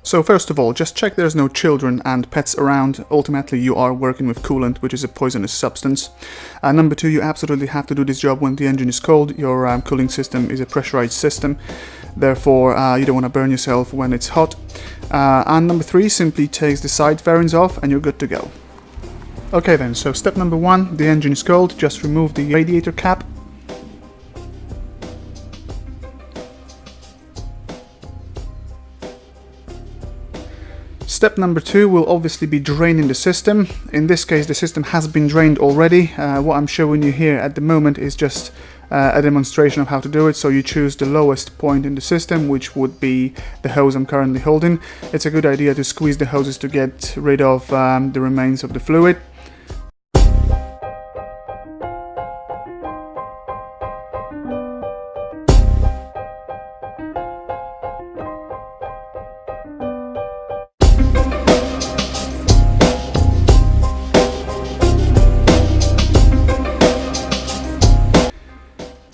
So first of all, just check there's no children and pets around. Ultimately, you are working with coolant, which is a poisonous substance. Number two, you absolutely have to do this job when the engine is cold. Your cooling system is a pressurized system. Therefore, you don't want to burn yourself when it's hot. And number three, simply takes the side fairings off and you're good to go. Okay then, so step number one, the engine is cold. Just remove the radiator cap. Step number two will obviously be draining the system. In this case, the system has been drained already. What I'm showing you here at the moment is just a demonstration of how to do it. So you choose the lowest point in the system, which would be the hose I'm currently holding. It's a good idea to squeeze the hoses to get rid of the remains of the fluid.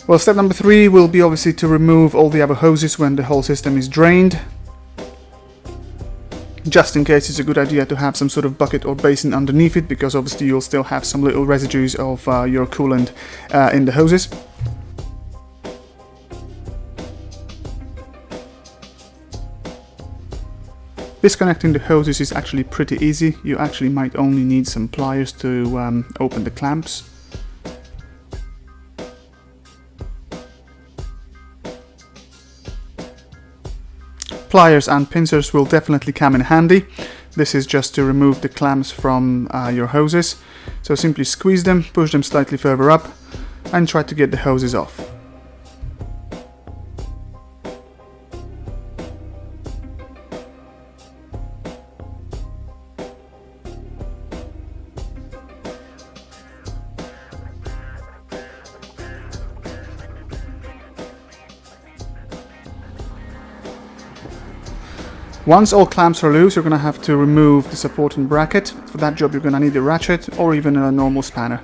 Well, step number three will be obviously to remove all the other hoses when the whole system is drained. Just in case, it's a good idea to have some sort of bucket or basin underneath it, because obviously you'll still have some little residues of your coolant in the hoses. Disconnecting the hoses is actually pretty easy. You actually might only need some pliers to open the clamps. Pliers and pincers will definitely come in handy. This is just to remove the clamps from your hoses. So simply squeeze them, push them slightly further up and try to get the hoses off. Once all clamps are loose, you're going to have to remove the supporting bracket. For that job, you're going to need a ratchet or even a normal spanner.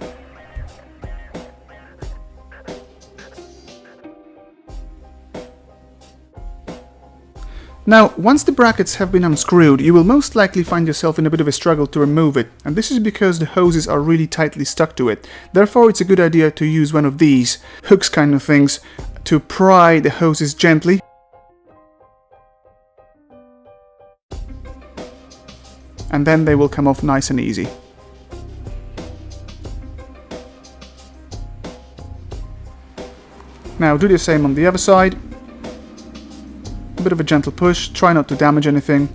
Now, once the brackets have been unscrewed, you will most likely find yourself in a bit of a struggle to remove it, and this is because the hoses are really tightly stuck to it. Therefore, it's a good idea to use one of these hooks kind of things to pry the hoses gently. And then they will come off nice and easy. Now do the same on the other side. A bit of a gentle push, try not to damage anything,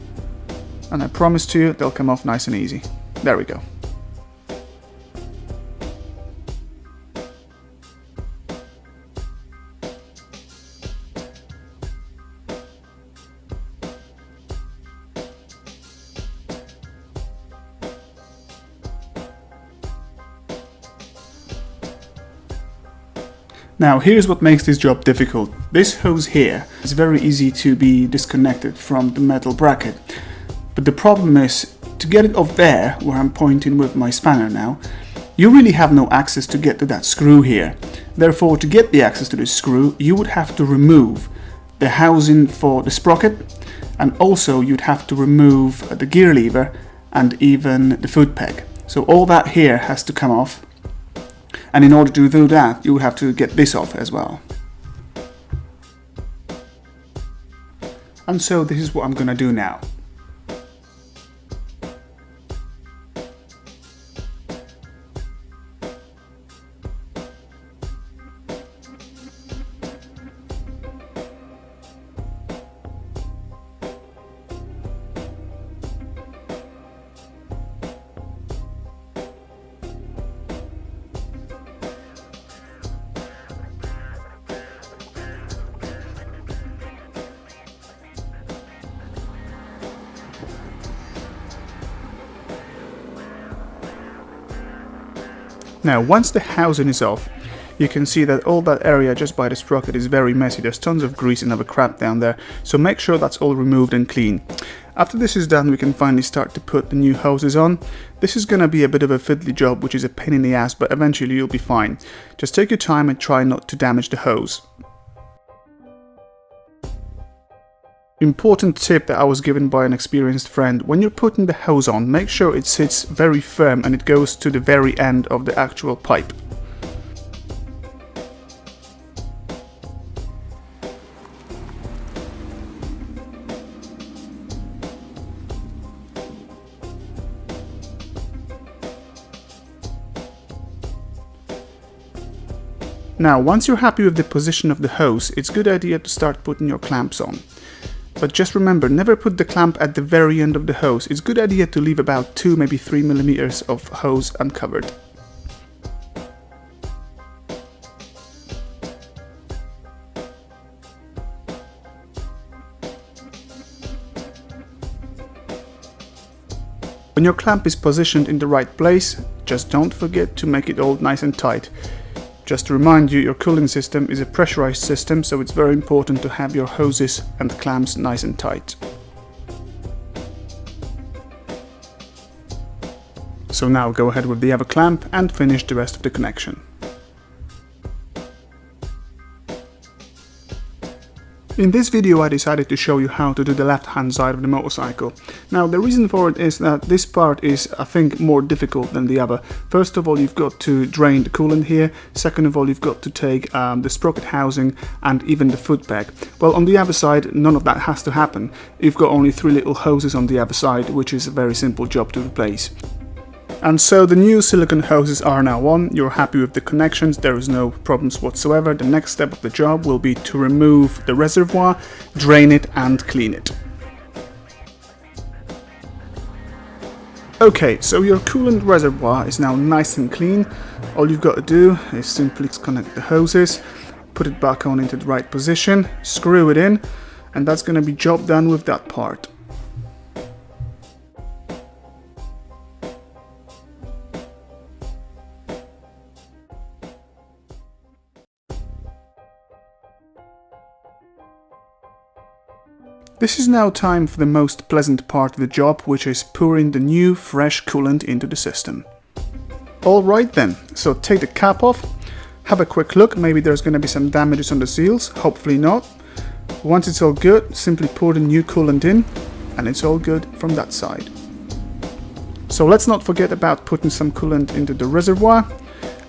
and I promise to you they'll come off nice and easy. There we go. Now here's what makes this job difficult. This hose here is very easy to be disconnected from the metal bracket. But the problem is, to get it off there, where I'm pointing with my spanner now, you really have no access to get to that screw here. Therefore, to get the access to this screw, you would have to remove the housing for the sprocket, and also you'd have to remove the gear lever and even the foot peg. So all that here has to come off. And in order to do that, you would have to get this off as well. And so this is what I'm gonna do now. Now, once the housing is off, you can see that all that area just by the sprocket is very messy. There's tons of grease and other crap down there, so make sure that's all removed and clean. After this is done, we can finally start to put the new hoses on. This is going to be a bit of a fiddly job, which is a pain in the ass, but eventually you'll be fine. Just take your time and try not to damage the hose. Important tip that I was given by an experienced friend: when you're putting the hose on, make sure it sits very firm and it goes to the very end of the actual pipe. Now, once you're happy with the position of the hose, it's a good idea to start putting your clamps on. But just remember, never put the clamp at the very end of the hose. It's a good idea to leave about 2, maybe 3 millimeters of hose uncovered. When your clamp is positioned in the right place, just don't forget to make it all nice and tight. Just to remind you, your cooling system is a pressurized system, so it's very important to have your hoses and clamps nice and tight. So now go ahead with the other clamp and finish the rest of the connection. In this video I decided to show you how to do the left hand side of the motorcycle. Now the reason for it is that this part is, I think, more difficult than the other. First of all, you've got to drain the coolant here. Second of all, you've got to take the sprocket housing and even the foot peg. Well, on the other side, none of that has to happen. You've got only 3 little hoses on the other side, which is a very simple job to replace. And so the new silicone hoses are now on. You're happy with the connections, there is no problems whatsoever. The next step of the job will be to remove the reservoir, drain it and clean it. Okay, so your coolant reservoir is now nice and clean. All you've got to do is simply disconnect the hoses, put it back on into the right position, screw it in, and that's going to be job done with that part. This is now time for the most pleasant part of the job, which is pouring the new fresh coolant into the system. Alright then, so take the cap off, have a quick look, maybe there's going to be some damages on the seals, hopefully not. Once it's all good, simply pour the new coolant in, and it's all good from that side. So let's not forget about putting some coolant into the reservoir,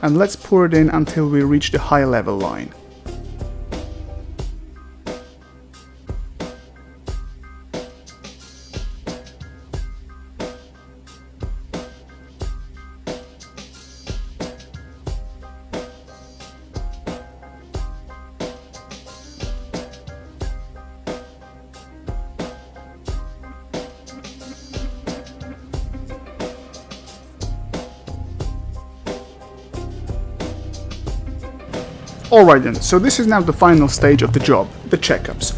and let's pour it in until we reach the high level line. Alright then, so this is now the final stage of the job, the checkups.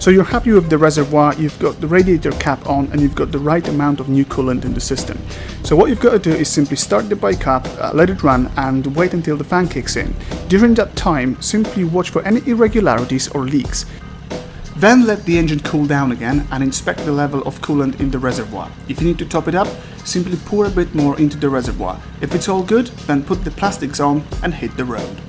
So you're happy with the reservoir, you've got the radiator cap on, and you've got the right amount of new coolant in the system. So what you've got to do is simply start the bike up, let it run, and wait until the fan kicks in. During that time, simply watch for any irregularities or leaks. Then let the engine cool down again and inspect the level of coolant in the reservoir. If you need to top it up, simply pour a bit more into the reservoir. If it's all good, then put the plastics on and hit the road.